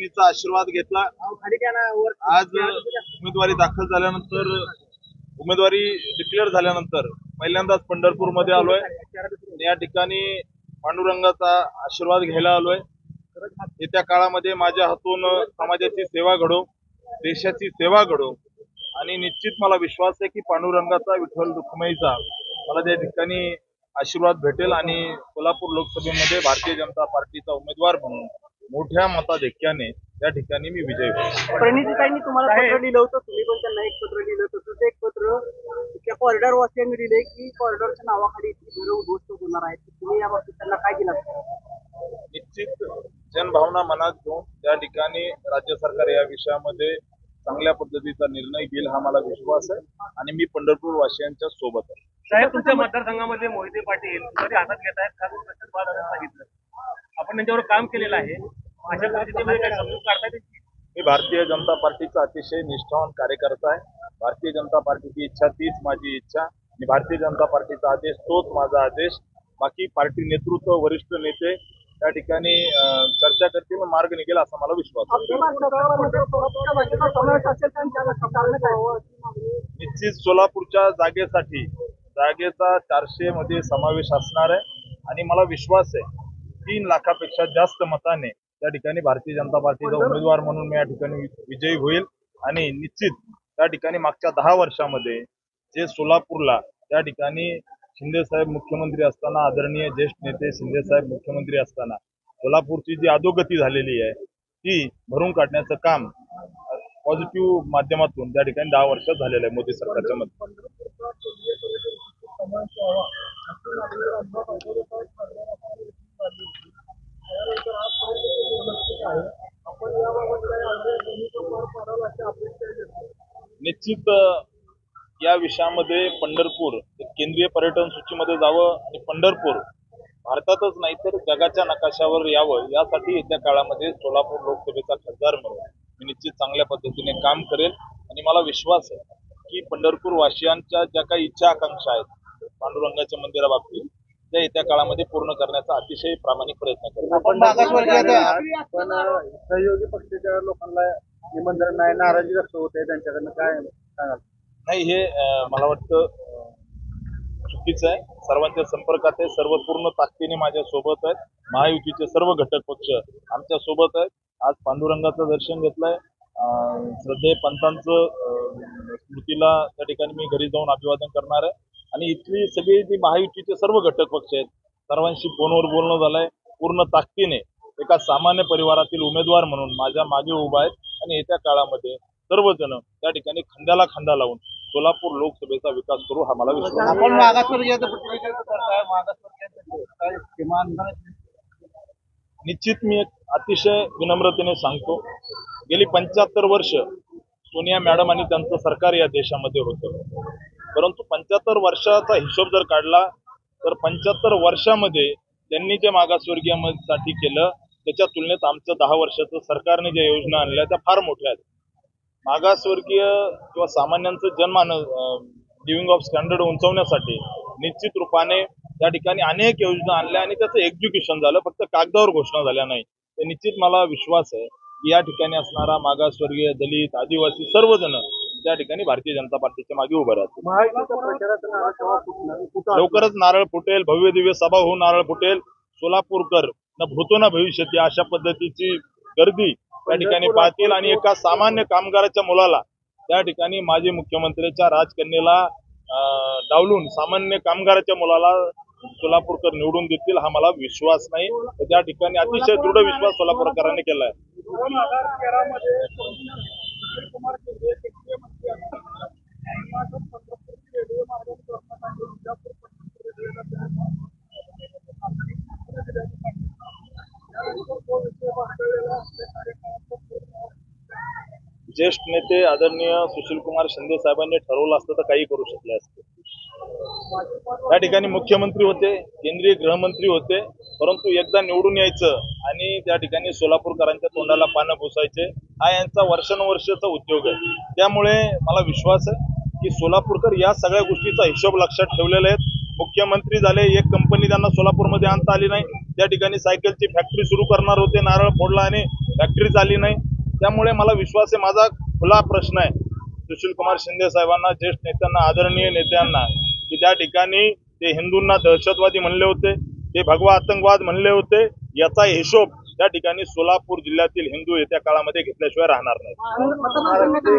पत्नीचा आशीर्वाद घेतला। आज उमेदवारी दाखल झाल्यानंतर, उमेदवारी डिक्लेअर झाल्यानंतर पहिल्यांदाच पंढरपूरमध्ये आलोय। या ठिकाणी पांडुरंगाचा आशीर्वाद घ्यायला आलोय। येत्या काळामध्ये माझ्या हातून समाजाची सेवा घडो, देशाची सेवा घडो आणि निश्चित मला विश्वास आहे की पांडुरंगाचा, विठ्ठल रुक्मिणीचा मला त्या ठिकाणी आशीर्वाद भेटेल आणि सोलापूर लोकसभेमध्ये भारतीय जनता पार्टीचा उमेदवार म्हणून मोठ्या मताधिक्याने त्या ठिकाणी मी विजयी होईल। प्रणितीताईंनी तुम्हाला पत्र लिहिलं होतं, तुम्ही पण त्यांना एक पत्र लिहिलं होतं। ते एक पत्र त्या कॉरिडॉर वासियांनी दिले की कॉरिडॉरच्या नावाखाली घरं उद्ध्वस्त होणार आहेत, तुम्ही या बाबतीत त्यांना काय दिलं? निश्चित जनभावना मनात घेऊन त्या ठिकाणी राज्य सरकार या विषयामध्ये चांगल्या पद्धतीचा निर्णय घेईल हा मला विश्वास आहे आणि मी पंढरपूर वासियांच्या सोबत आहे। साहेब, तुमच्या मतदारसंघामध्ये मोहिते पाटील जरी हातात घेत आहेत, खास प्रश्न सांगितलं, आपण त्यांच्यावर काम केलेलं आहे, अशा पद्धतीने काय समजून काढताय? मी भारतीय जनता पार्टीचा अतिशय निष्ठावान कार्यकर्ता आहे। भारतीय जनता पार्टीची इच्छा तीच माझी इच्छा आणि भारतीय जनता पार्टीचा आदेश तोच माझा आदेश। बाकी पार्टी नेतृत्व, वरिष्ठ नेते त्या ठिकाणी चर्चा करतील, मार्ग निघेल असा मला विश्वास आहे। निश्चित सोलापूरच्या जागेचा 400 मध्ये समावेश असणार आहे आणि मला विश्वास आहे 3 लाखापेक्षा जास्त मताने त्या ठिकाणी भारतीय जनता पार्टीचा उमेदवार म्हणून मी या ठिकाणी विजयी होईल आणि निश्चित त्या ठिकाणी मागच्या 10 वर्षामध्ये जे सोलापूरला त्या ठिकाणी शिंदे साहेब मुख्यमंत्री असताना, आदरणीय ज्येष्ठ नेते शिंदे साहेब मुख्यमंत्री असताना सोलापूरची जी अधोगती झालेली आहे ती भरून काढण्याचं काम पॉझिटिव्ह माध्यमातून त्या ठिकाणी 10 वर्षात झालेलं आहे मोदी सरकारच्या मध्ये। निश्चित या विषयामध्ये पंढरपूर केंद्रीय पर्यटन सूचीमध्ये जावं आणि पंढरपूर भारतातच नाही तर जगाच्या नकाशावर यावं यासाठी येत्या काळामध्ये सोलापूर लोकसभेचा खासदार म्हणून मी निश्चित चांगल्या पद्धतीने काम करेल आणि मला विश्वास आहे की पंढरपूर वासियांच्या ज्या काही इच्छा आकांक्षा आहेत पांडुरंगाच्या मंदिराबाबतीत त्या येत्या काळामध्ये पूर्ण करण्याचा अतिशय प्रामाणिक प्रयत्न करेल। पण सहयोगी पक्षाच्या लोकांना निमंत्रण नाही, नाराजी व्यक्त होते, त्यांच्याकडनं काय सांगाल? नाही, हे मला वाटतं चुकीचं आहे। सर्वांच्या संपर्कात आहे, सर्व पूर्ण ताकदीने माझ्या सोबत आहेत। महायुतीचे सर्व घटक पक्ष आमच्या सोबत आहेत। आज पांडुरंगाचं दर्शन घेतलंय, श्रद्धेय पंतांचं स्मृतीला त्या ठिकाणी मी घरी जाऊन अभिवादन करणार आहे आणि इथली सगळी जी महायुतीचे सर्व घटक पक्ष आहेत सर्वांशी फोनवर बोलणं झालंय। पूर्ण ताकदीने एका सामान्य परिवारातील उमेदवार म्हणून माझ्या मागे उभा आहेत आणि येत्या काळामध्ये सर्वजण त्या ठिकाणी खांद्याला खांदा लावून सोलापूर लोकसभेचा विकास करू हा मला विश्वास आहे। आपण निश्चित मी एक अतिशय विनम्रतेने सांगतो, गेली 75 वर्ष सोनिया मॅडम आणि त्यांचं सरकार या देशामध्ये होतं, परंतु 75 वर्षाचा हिशोब जर काढला तर 75 वर्षामध्ये त्यांनी जे मागासवर्गीयांसाठी केलं त्याच्या तुलनेत आमचं 10 वर्षाचं सरकारने ज्या योजना आणल्या त्या फार मोठ्या आहेत। मागासवर्गीय किंवा सामान्यांचं जनमानस लिव्हिंग ऑफ स्टँडर्ड उंचावण्यासाठी निश्चित रूपाने त्या ठिकाणी अनेक योजना आणल्या आणि त्याचं एक्झिक्युशन झालं, फक्त कागदावर घोषणा झाल्या नाही। तर निश्चित मला विश्वास आहे की या ठिकाणी असणारा मागासवर्गीय, दलित, आदिवासी सर्वजण त्या ठिकाणी भारतीय जनता पार्टीच्या मागे उभे राहतील। लवकरच नारळ फुटेल, भव्य दिव्य सभा होऊन नारळ फुटेल। सोलापूरकर न भूतो न भविष्यती अशा पद्धतीची गर्दी त्या ठिकाणी पाहतील आणि एका सामान्य कामगाराच्या मुलाला त्या ठिकाणी माजी मुख्यमंत्र्यांच्या राजकन्येला डावलून सामान्य कामगाराच्या मुलाला सोलापूरकर निवडून देतील हा मला विश्वास नाही। तर त्या ठिकाणी अतिशय दृढ विश्वास सोलापूरकरांनी केलाय। ज्येष्ठ नेते आदरणीय सुशीलकुमार शिंदे साहेबांनी ठरवलं असतं तर काही करू शकले असते। त्या ठिकाणी मुख्यमंत्री होते, केंद्रीय गृहमंत्री होते, परंतु एकदा निवडून यायचं आणि त्या ठिकाणी सोलापूरकरांच्या तोंडाला पानं पुसायचे हा यांचा वर्षानुवर्षाचा उद्योग आहे। त्यामुळे मला विश्वास आहे की सोलापूरकर या सगळ्या गोष्टीचा हिशोब लक्षात ठेवलेला आहे। मुख्यमंत्री झाले, एक कंपनी त्यांना सोलापूरमध्ये आणता आली नाही, त्या ठिकाणी सायकलची फॅक्टरी सुरू करणार होते, नारळ फोडला आणि फॅक्टरी झाली नाही. त्यामुळे मला विश्वास आहे, माझा खुला प्रश्न आहे सुशीलकुमार शिंदे साहेबांना, ज्येष्ठ नेत्यांना, आदरणीय नेत्यांना, की त्या ठिकाणी ते हिंदूंना दहशतवादी म्हणले होते, ते भगवा आतंकवाद म्हणले होते, याचा हिशोब त्या ठिकाणी सोलापूर जिल्ह्यातील हिंदू येत्या काळामध्ये घेतल्याशिवाय राहणार नाही.